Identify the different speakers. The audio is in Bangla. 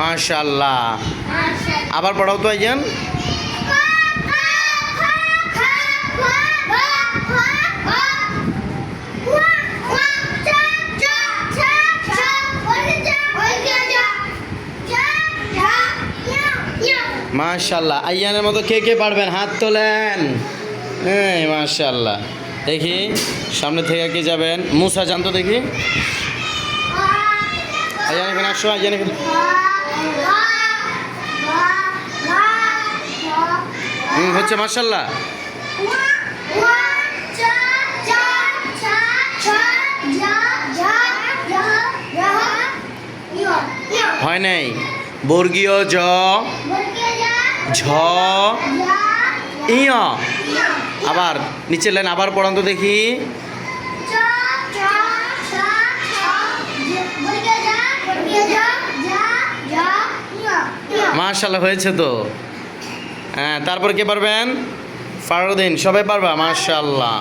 Speaker 1: মাশাআল্লাহ। আবার পড়াও তো আইয়ান। মাশাআল্লাহ। আইয়ানের মতো কে কে পারবেন হাত তোলেন। হ্যাঁ মাশাআল্লাহ। দেখি সামনে থেকে কে যাবেন। মুসা জানতো দেখি। আইয়ান এখানে আসো। আইয়ান এখানে। হচ্ছে মাশাআল্লাহ। হয় নাই। বর্গীয় জ ঝ ইয়। আবার নিচের লাইন আবার পড়ান তো দেখি। মাশাআল্লাহ হয়েছে তো। হ্যাঁ তারপর কে পারবেন? ফারুদ্দিন। সবাই পারবা? মাশাআল্লাহ।